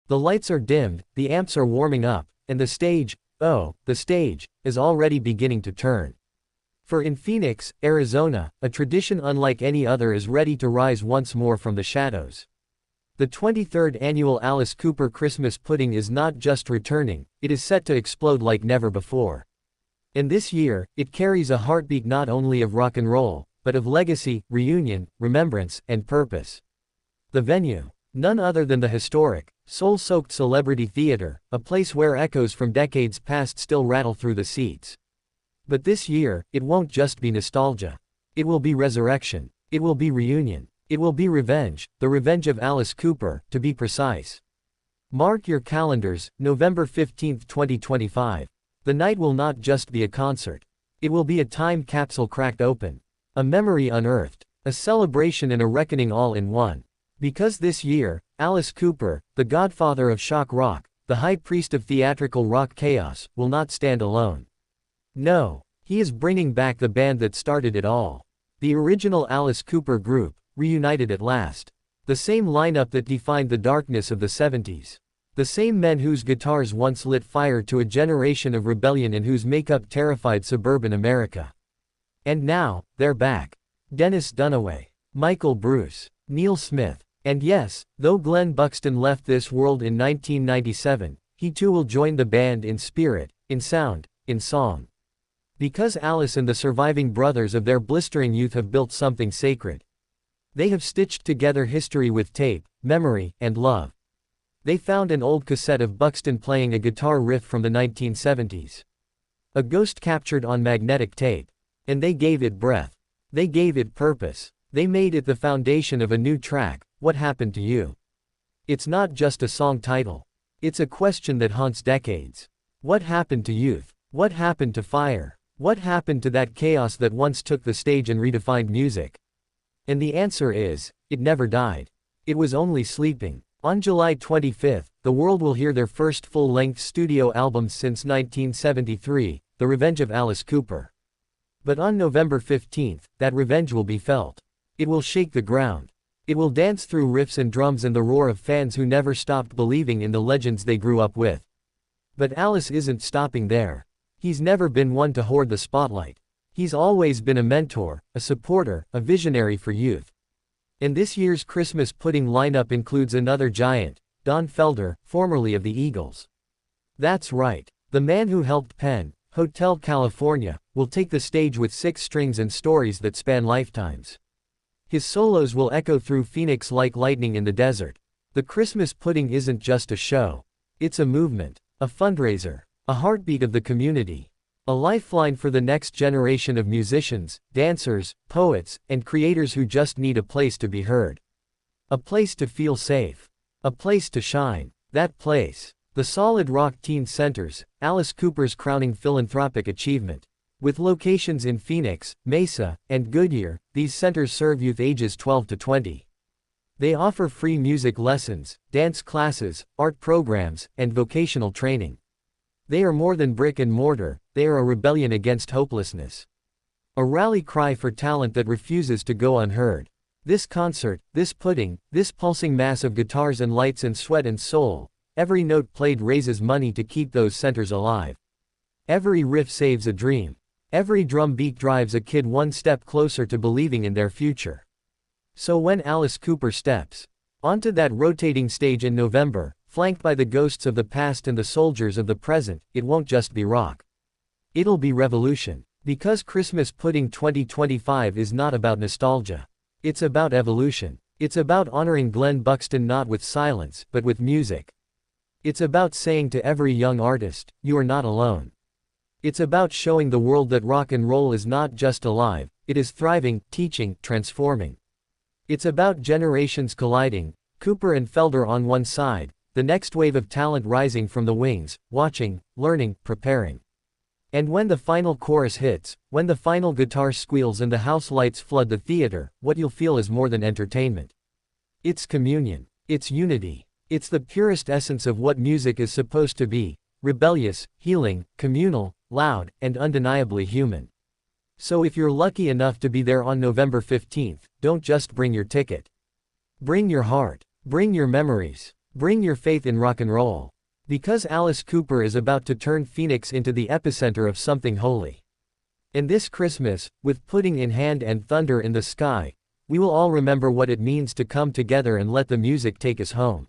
The lights are dimmed, the amps are warming up, and the stage, oh, the stage, is already beginning to turn. For in Phoenix, Arizona, a tradition unlike any other is ready to rise once more from the shadows. The 23rd annual Alice Cooper Christmas Pudding is not just returning, it is set to explode like never before. And this year, it carries a heartbeat not only of rock and roll, but of legacy, reunion, remembrance, and purpose. The venue. None other than the historic, soul-soaked Celebrity Theater, a place where echoes from decades past still rattle through the seats. But this year, it won't just be nostalgia. It will be resurrection. It will be reunion. It will be revenge, the revenge of Alice Cooper, to be precise. Mark your calendars, November 15, 2025. The night will not just be a concert. It will be a time capsule cracked open. A memory unearthed. A celebration and a reckoning all in one. Because this year, Alice Cooper, the godfather of shock rock, the high priest of theatrical rock chaos, will not stand alone. No, he is bringing back the band that started it all. The original Alice Cooper group, reunited at last. The same lineup that defined the darkness of the 70s. The same men whose guitars once lit fire to a generation of rebellion and whose makeup terrified suburban America. And now, they're back. Dennis Dunaway, Michael Bruce, Neil Smith. And yes, though Glen Buxton left this world in 1997, he too will join the band in spirit, in sound, in song. Because Alice and the surviving brothers of their blistering youth have built something sacred. They have stitched together history with tape, memory, and love. They found an old cassette of Buxton playing a guitar riff from the 1970s. A ghost captured on magnetic tape. And they gave it breath. They gave it purpose. They made it the foundation of a new track, What Happened to You? It's not just a song title. It's a question that haunts decades. What happened to youth? What happened to fire? What happened to that chaos that once took the stage and redefined music? And the answer is, it never died. It was only sleeping. On July 25, the world will hear their first full-length studio album since 1973, The Revenge of Alice Cooper. But on November 15, that revenge will be felt. It will shake the ground. It will dance through riffs and drums and the roar of fans who never stopped believing in the legends they grew up with. But Alice isn't stopping there. He's never been one to hoard the spotlight. He's always been a mentor, a supporter, a visionary for youth. And this year's Christmas Pudding lineup includes another giant, Don Felder, formerly of the Eagles. That's right. The man who helped pen Hotel California will take the stage with 6 strings and stories that span lifetimes. His solos will echo through Phoenix like lightning in the desert. The Christmas Pudding isn't just a show. It's a movement, a fundraiser, a heartbeat of the community. A lifeline for the next generation of musicians, dancers, poets, and creators who just need a place to be heard. A place to feel safe. A place to shine. That place. The Solid Rock Teen Centers, Alice Cooper's crowning philanthropic achievement. With locations in Phoenix, Mesa, and Goodyear, these centers serve youth ages 12 to 20. They offer free music lessons, dance classes, art programs, and vocational training. They are more than brick and mortar, they are a rebellion against hopelessness. A rally cry for talent that refuses to go unheard. This concert, this pudding, this pulsing mass of guitars and lights and sweat and soul, every note played raises money to keep those centers alive. Every riff saves a dream. Every drum beat drives a kid one step closer to believing in their future. So when Alice Cooper steps onto that rotating stage in November, flanked by the ghosts of the past and the soldiers of the present, it won't just be rock. It'll be revolution. Because Christmas Pudding 2025 is not about nostalgia. It's about evolution. It's about honoring Glen Buxton not with silence, but with music. It's about saying to every young artist, you are not alone. It's about showing the world that rock and roll is not just alive, it is thriving, teaching, transforming. It's about generations colliding, Cooper and Felder on one side, the next wave of talent rising from the wings, watching, learning, preparing. And when the final chorus hits, when the final guitar squeals and the house lights flood the theater, what you'll feel is more than entertainment. It's communion. It's unity. It's the purest essence of what music is supposed to be, rebellious, healing, communal, loud, and undeniably human. So if you're lucky enough to be there on November 15th, don't just bring your ticket. Bring your heart. Bring your memories. Bring your faith in rock and roll. Because Alice Cooper is about to turn Phoenix into the epicenter of something holy. And this Christmas, with pudding in hand and thunder in the sky, we will all remember what it means to come together and let the music take us home.